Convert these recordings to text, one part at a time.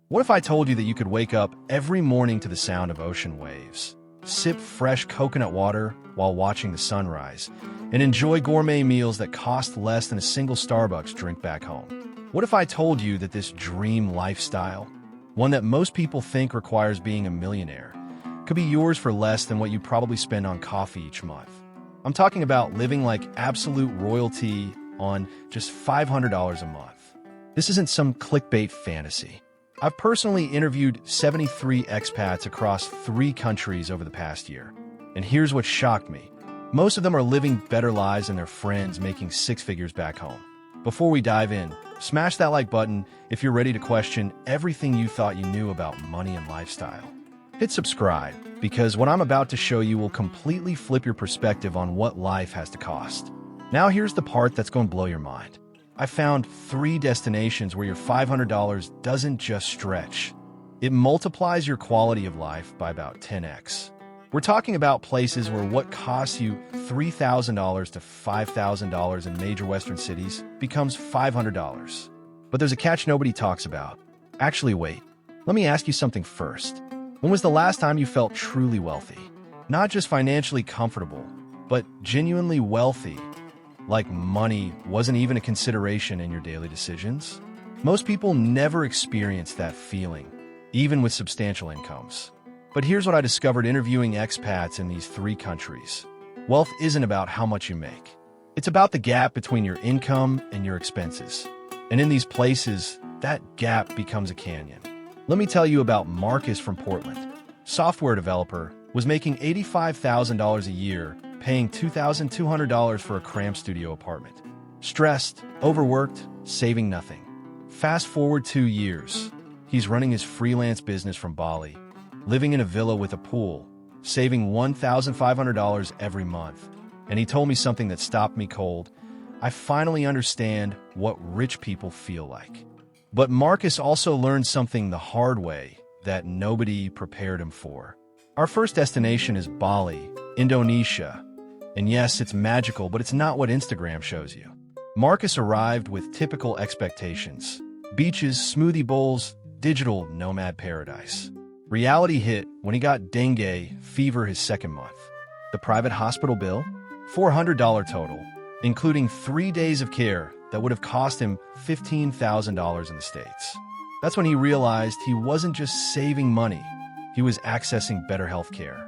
What if I told you that you could wake up every morning to the sound of ocean waves, sip fresh coconut water while watching the sunrise, and enjoy gourmet meals that cost less than a single Starbucks drink back home? What if I told you that this dream lifestyle, one that most people think requires being a millionaire, could be yours for less than what you probably spend on coffee each month? I'm talking about living like absolute royalty on just $500 a month. This isn't some clickbait fantasy. I've personally interviewed 73 expats across 3 countries over the past year. And here's what shocked me. Most of them are living better lives than their friends making 6 figures back home. Before we dive in, smash that like button if you're ready to question everything you thought you knew about money and lifestyle. Hit subscribe, because what I'm about to show you will completely flip your perspective on what life has to cost. Now here's the part that's going to blow your mind. I found 3 destinations where your $500 doesn't just stretch. It multiplies your quality of life by about 10x. We're talking about places where what costs you $3,000 to $5,000 in major Western cities becomes $500. But there's a catch nobody talks about. Actually, wait. Let me ask you something first. When was the last time you felt truly wealthy? Not just financially comfortable, but genuinely wealthy. Like money wasn't even a consideration in your daily decisions? Most people never experience that feeling, even with substantial incomes. But here's what I discovered interviewing expats in these 3 countries. Wealth isn't about how much you make. It's about the gap between your income and your expenses. And in these places, that gap becomes a canyon. Let me tell you about Marcus from Portland. Software developer, was making $85,000 a year, paying $2,200 for a cramped studio apartment. Stressed, overworked, saving nothing. Fast forward 2 years. He's running his freelance business from Bali, living in a villa with a pool, saving $1,500 every month. And he told me something that stopped me cold. I finally understand what rich people feel like. But Marcus also learned something the hard way that nobody prepared him for. Our first destination is Bali, Indonesia. And yes, it's magical, but it's not what Instagram shows you. Marcus arrived with typical expectations. Beaches, smoothie bowls, digital nomad paradise. Reality hit when he got dengue fever his 2nd month. The private hospital bill? $400 total, including 3 days of care that would have cost him $15,000 in the States. That's when he realized he wasn't just saving money, he was accessing better health care.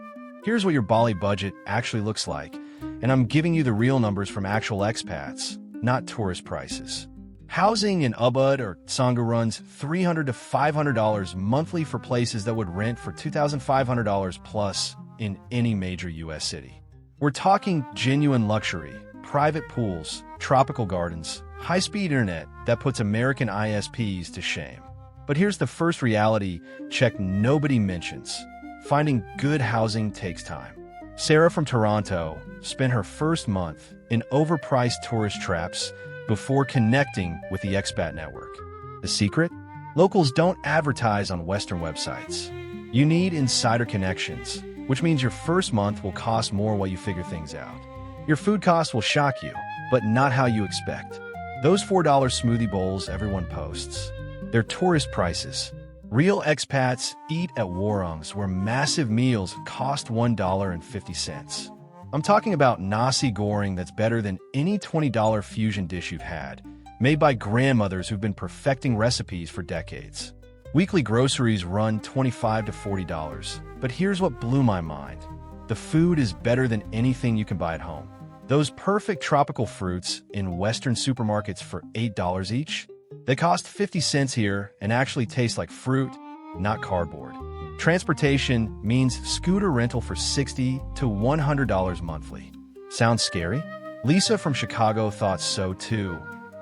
Here's what your Bali budget actually looks like, and I'm giving you the real numbers from actual expats, not tourist prices. Housing in Ubud or Sangha runs $300 to $500 monthly for places that would rent for $2,500 plus in any major U.S. city. We're talking genuine luxury, private pools, tropical gardens, high-speed internet that puts American ISPs to shame. But here's the first reality check nobody mentions. Finding good housing takes time. Sarah from Toronto spent her first month in overpriced tourist traps before connecting with the expat network. The secret? Locals don't advertise on Western websites. You need insider connections, which means your first month will cost more while you figure things out. Your food costs will shock you, but not how you expect. Those $4 smoothie bowls everyone posts, they're tourist prices. Real expats eat at warongs where massive meals cost $1.50. I'm talking about nasi goreng that's better than any $20 fusion dish you've had, made by grandmothers who've been perfecting recipes for decades. Weekly groceries run $25 to $40, but here's what blew my mind. The food is better than anything you can buy at home. Those perfect tropical fruits in Western supermarkets for $8 each, they cost 50 cents here and actually taste like fruit, not cardboard. Transportation means scooter rental for $60 to $100 monthly. Sounds scary? Lisa from Chicago thought so too,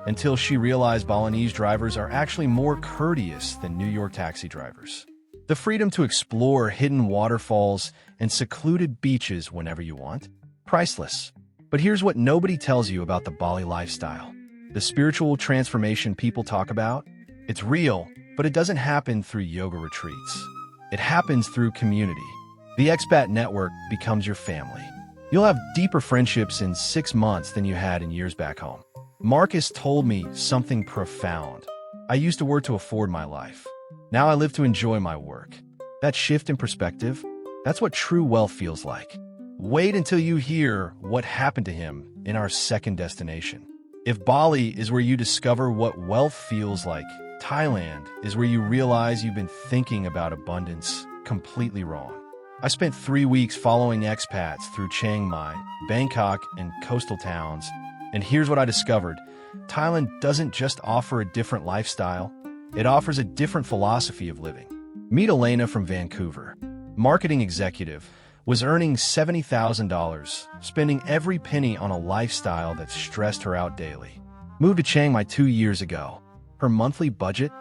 until she realized Balinese drivers are actually more courteous than New York taxi drivers. The freedom to explore hidden waterfalls and secluded beaches whenever you want? Priceless. But here's what nobody tells you about the Bali lifestyle. The spiritual transformation people talk about? It's real, but it doesn't happen through yoga retreats. It happens through community. The expat network becomes your family. You'll have deeper friendships in 6 months than you had in years back home. Marcus told me something profound. I used to work to afford my life. Now I live to enjoy my work. That shift in perspective, that's what true wealth feels like. Wait until you hear what happened to him in our second destination. If Bali is where you discover what wealth feels like, Thailand is where you realize you've been thinking about abundance completely wrong. I spent 3 weeks following expats through Chiang Mai, Bangkok, and coastal towns, and here's what I discovered. Thailand doesn't just offer a different lifestyle, it offers a different philosophy of living. Meet Elena from Vancouver. Marketing executive, was earning $70,000, spending every penny on a lifestyle that stressed her out daily. Moved to Chiang Mai 2 years ago. Her monthly budget?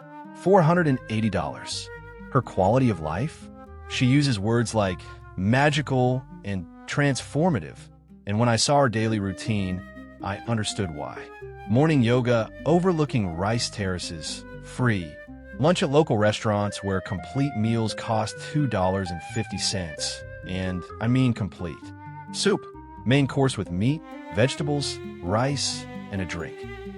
$480. Her quality of life? She uses words like magical and transformative. And when I saw her daily routine, I understood why. Morning yoga overlooking rice terraces, free. Lunch at local restaurants where complete meals cost $2.50. And I mean complete. Soup, main course with meat, vegetables, rice, and a drink.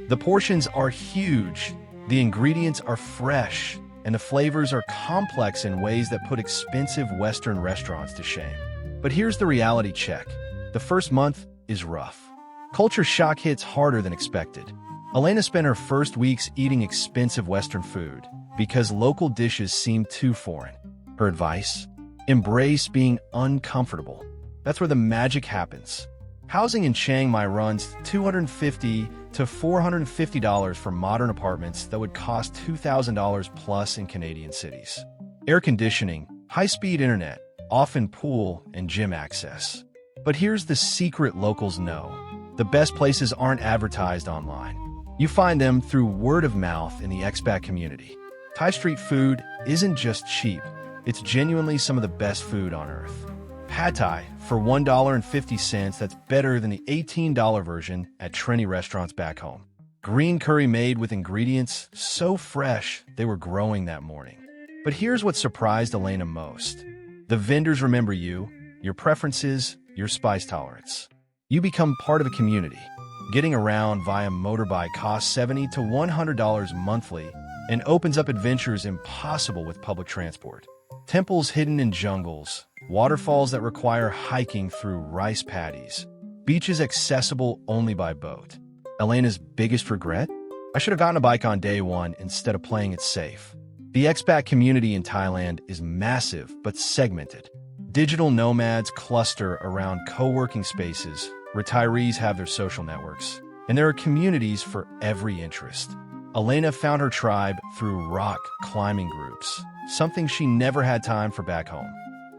The portions are huge, the ingredients are fresh, and the flavors are complex in ways that put expensive Western restaurants to shame. But here's the reality check. The first month is rough. Culture shock hits harder than expected. Elena spent her first weeks eating expensive Western food because local dishes seemed too foreign. Her advice? Embrace being uncomfortable. That's where the magic happens. Housing in Chiang Mai runs $250 to $450 for modern apartments that would cost $2,000 plus in Canadian cities. Air conditioning, high-speed internet, often pool and gym access. But here's the secret locals know. The best places aren't advertised online. You find them through word of mouth in the expat community. Thai street food isn't just cheap. It's genuinely some of the best food on earth. Pad Thai for $1.50, that's better than the $18 version at trendy restaurants back home. Green curry made with ingredients so fresh they were growing that morning. But here's what surprised Elena most. The vendors remember you, your preferences, your spice tolerance. You become part of a community. Getting around via motorbike costs $70 to $100 monthly and opens up adventures impossible with public transport. Temples hidden in jungles, waterfalls that require hiking through rice paddies, beaches accessible only by boat. Elena's biggest regret? I should have gotten a bike on day one instead of playing it safe. The expat community in Thailand is massive but segmented. Digital nomads cluster around co-working spaces, retirees have their social networks, and there are communities for every interest. Elena found her tribe through rock climbing groups, something she never had time for back home.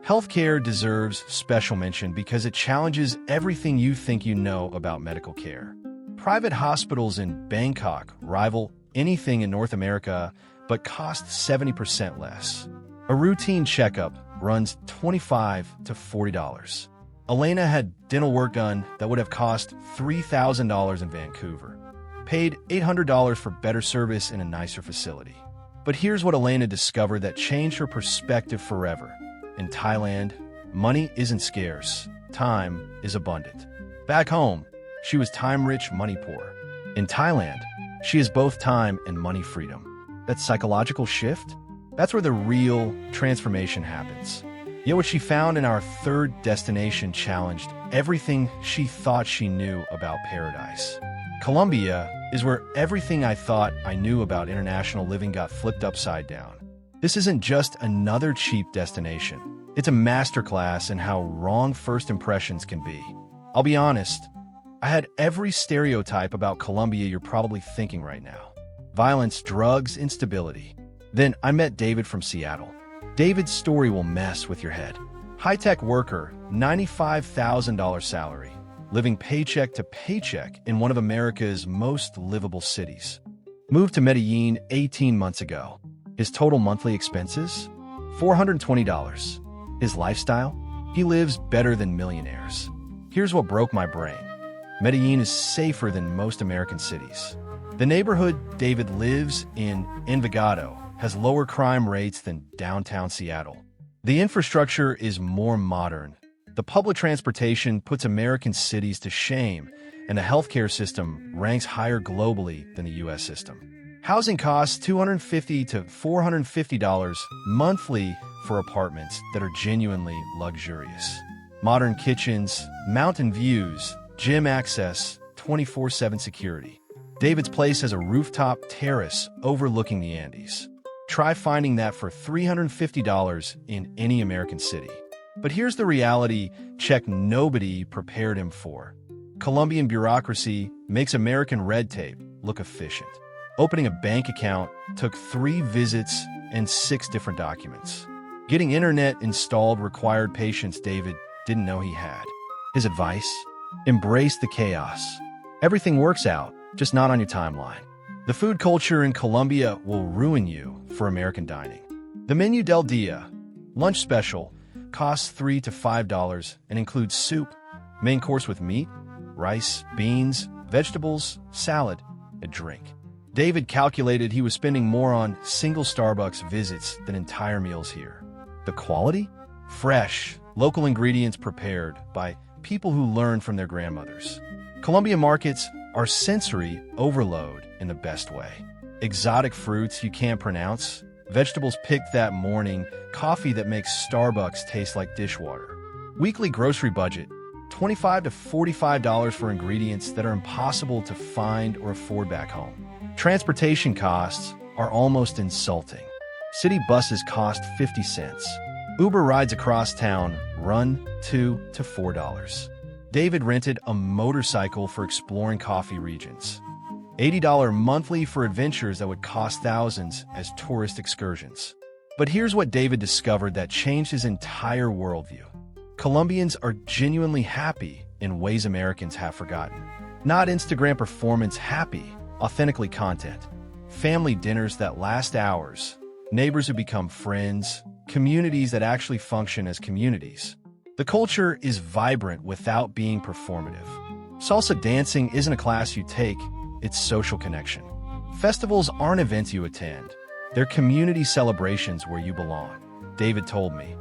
Healthcare deserves special mention because it challenges everything you think you know about medical care. Private hospitals in Bangkok rival anything in North America, but cost 70% less. A routine checkup runs $25 to $40. Elena had dental work done that would have cost $3,000 in Vancouver. Paid $800 for better service in a nicer facility. But here's what Elena discovered that changed her perspective forever. In Thailand, money isn't scarce, time is abundant. Back home, she was time-rich, money-poor. In Thailand, she has both time and money freedom. That psychological shift? That's where the real transformation happens. Yet what she found in our third destination challenged everything she thought she knew about paradise. Colombia is where everything I thought I knew about international living got flipped upside down. This isn't just another cheap destination. It's a masterclass in how wrong first impressions can be. I'll be honest, I had every stereotype about Colombia you're probably thinking right now. Violence, drugs, instability. Then I met David from Seattle. David's story will mess with your head. High-tech worker, $95,000 salary, living paycheck to paycheck in one of America's most livable cities. Moved to Medellin 18 months ago. His total monthly expenses? $420. His lifestyle? He lives better than millionaires. Here's what broke my brain. Medellin is safer than most American cities. The neighborhood David lives in Envigado has lower crime rates than downtown Seattle. The infrastructure is more modern. The public transportation puts American cities to shame, and the healthcare system ranks higher globally than the U.S. system. Housing costs $250 to $450 monthly for apartments that are genuinely luxurious. Modern kitchens, mountain views, gym access, 24/7 security. David's place has a rooftop terrace overlooking the Andes. Try finding that for $350 in any American city. But here's the reality check nobody prepared him for. Colombian bureaucracy makes American red tape look efficient. Opening a bank account took 3 visits and 6 different documents. Getting internet installed required patience David didn't know he had. His advice? Embrace the chaos. Everything works out, just not on your timeline. The food culture in Colombia will ruin you for American dining. The Menu del Dia, lunch special, costs $3 to $5 and includes soup, main course with meat, rice, beans, vegetables, salad, and drink. David calculated he was spending more on single Starbucks visits than entire meals here. The quality? Fresh, local ingredients prepared by people who learned from their grandmothers. Colombian markets are sensory overload in the best way. Exotic fruits you can't pronounce, vegetables picked that morning, coffee that makes Starbucks taste like dishwater. Weekly grocery budget, $25 to $45 for ingredients that are impossible to find or afford back home. Transportation costs are almost insulting. City buses cost 50 cents. Uber rides across town run $2 to $4. David rented a motorcycle for exploring coffee regions. $80 monthly for adventures that would cost thousands as tourist excursions. But here's what David discovered that changed his entire worldview. Colombians are genuinely happy in ways Americans have forgotten. Not Instagram performance happy, authentically content. Family dinners that last hours. Neighbors who become friends. Communities that actually function as communities. The culture is vibrant without being performative. Salsa dancing isn't a class you take, it's social connection. Festivals aren't events you attend. They're community celebrations where you belong. David told me,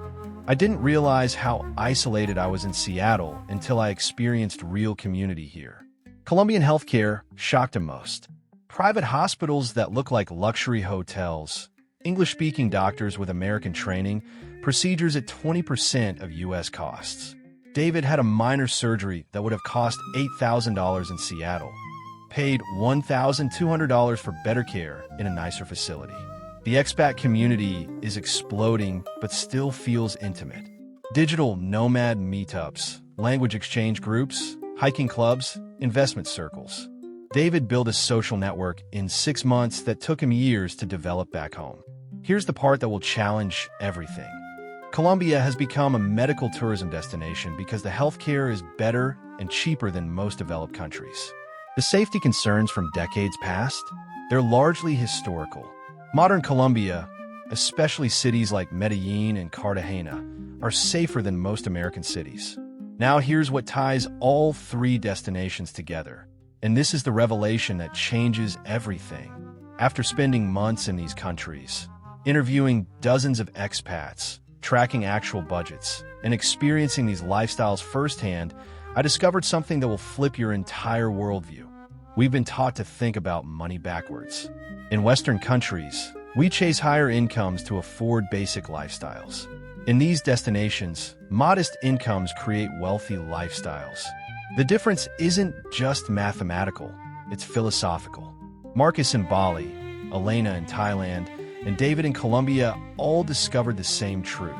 I didn't realize how isolated I was in Seattle until I experienced real community here. Colombian healthcare shocked him most. Private hospitals that look like luxury hotels, English-speaking doctors with American training, procedures at 20% of U.S. costs. David had a minor surgery that would have cost $8,000 in Seattle, paid $1,200 for better care in a nicer facility. The expat community is exploding but still feels intimate. Digital nomad meetups, language exchange groups, hiking clubs, investment circles. David built a social network in 6 months that took him years to develop back home. Here's the part that will challenge everything. Colombia has become a medical tourism destination because the healthcare is better and cheaper than most developed countries. The safety concerns from decades past, they're largely historical. Modern Colombia, especially cities like Medellin and Cartagena, are safer than most American cities. Now here's what ties all 3 destinations together. And this is the revelation that changes everything. After spending months in these countries, interviewing dozens of expats, tracking actual budgets, and experiencing these lifestyles firsthand, I discovered something that will flip your entire worldview. We've been taught to think about money backwards. In Western countries, we chase higher incomes to afford basic lifestyles. In these destinations, modest incomes create wealthy lifestyles. The difference isn't just mathematical, it's philosophical. Marcus in Bali, Elena in Thailand, and David in Colombia all discovered the same truth.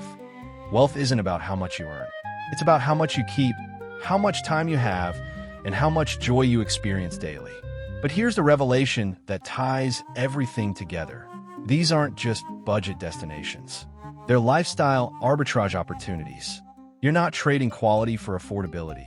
Wealth isn't about how much you earn. It's about how much you keep, how much time you have, and how much joy you experience daily. But here's the revelation that ties everything together. These aren't just budget destinations. They're lifestyle arbitrage opportunities. You're not trading quality for affordability.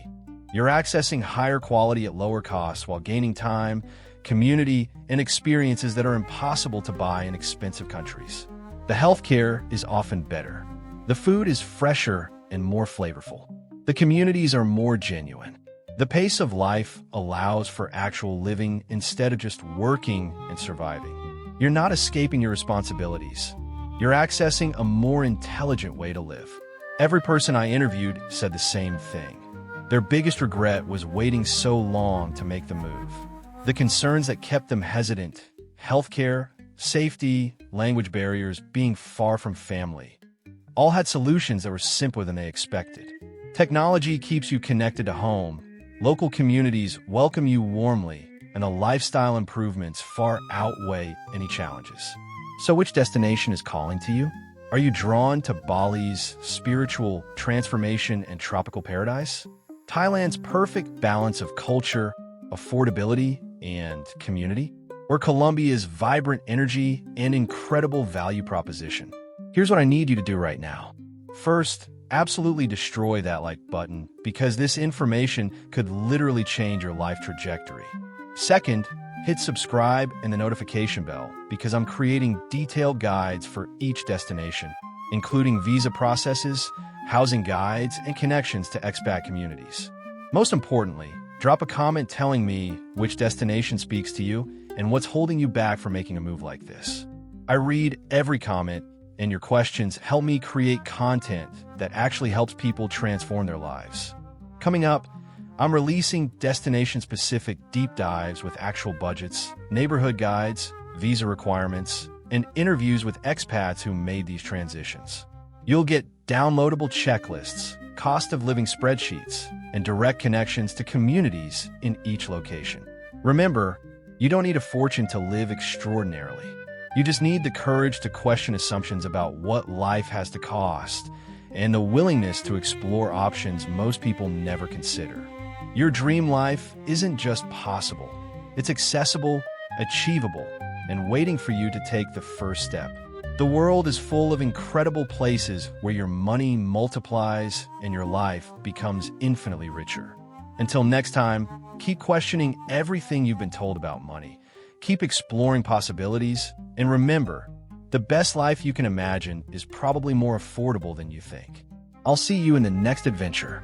You're accessing higher quality at lower costs while gaining time, community, and experiences that are impossible to buy in expensive countries. The healthcare is often better. The food is fresher and more flavorful. The communities are more genuine. The pace of life allows for actual living instead of just working and surviving. You're not escaping your responsibilities. You're accessing a more intelligent way to live. Every person I interviewed said the same thing. Their biggest regret was waiting so long to make the move. The concerns that kept them hesitant healthcare, safety, language barriers, being far from family. All had solutions that were simpler than they expected. Technology keeps you connected to home, local communities welcome you warmly, and the lifestyle improvements far outweigh any challenges. So which destination is calling to you? Are you drawn to Bali's spiritual transformation and tropical paradise? Thailand's perfect balance of culture, affordability, and community? Or Colombia's vibrant energy and incredible value proposition? Here's what I need you to do right now. First, absolutely destroy that like button because this information could literally change your life trajectory. Second, hit subscribe and the notification bell because I'm creating detailed guides for each destination, including visa processes, housing guides, and connections to expat communities. Most importantly, drop a comment telling me which destination speaks to you and what's holding you back from making a move like this. I read every comment, and your questions help me create content that actually helps people transform their lives. Coming up, I'm releasing destination-specific deep dives with actual budgets, neighborhood guides, visa requirements, and interviews with expats who made these transitions. You'll get downloadable checklists, cost of living spreadsheets, and direct connections to communities in each location. Remember, you don't need a fortune to live extraordinarily. You just need the courage to question assumptions about what life has to cost and the willingness to explore options most people never consider. Your dream life isn't just possible. It's accessible, achievable, and waiting for you to take the first step. The world is full of incredible places where your money multiplies and your life becomes infinitely richer. Until next time, keep questioning everything you've been told about money. Keep exploring possibilities, and remember, the best life you can imagine is probably more affordable than you think. I'll see you in the next adventure.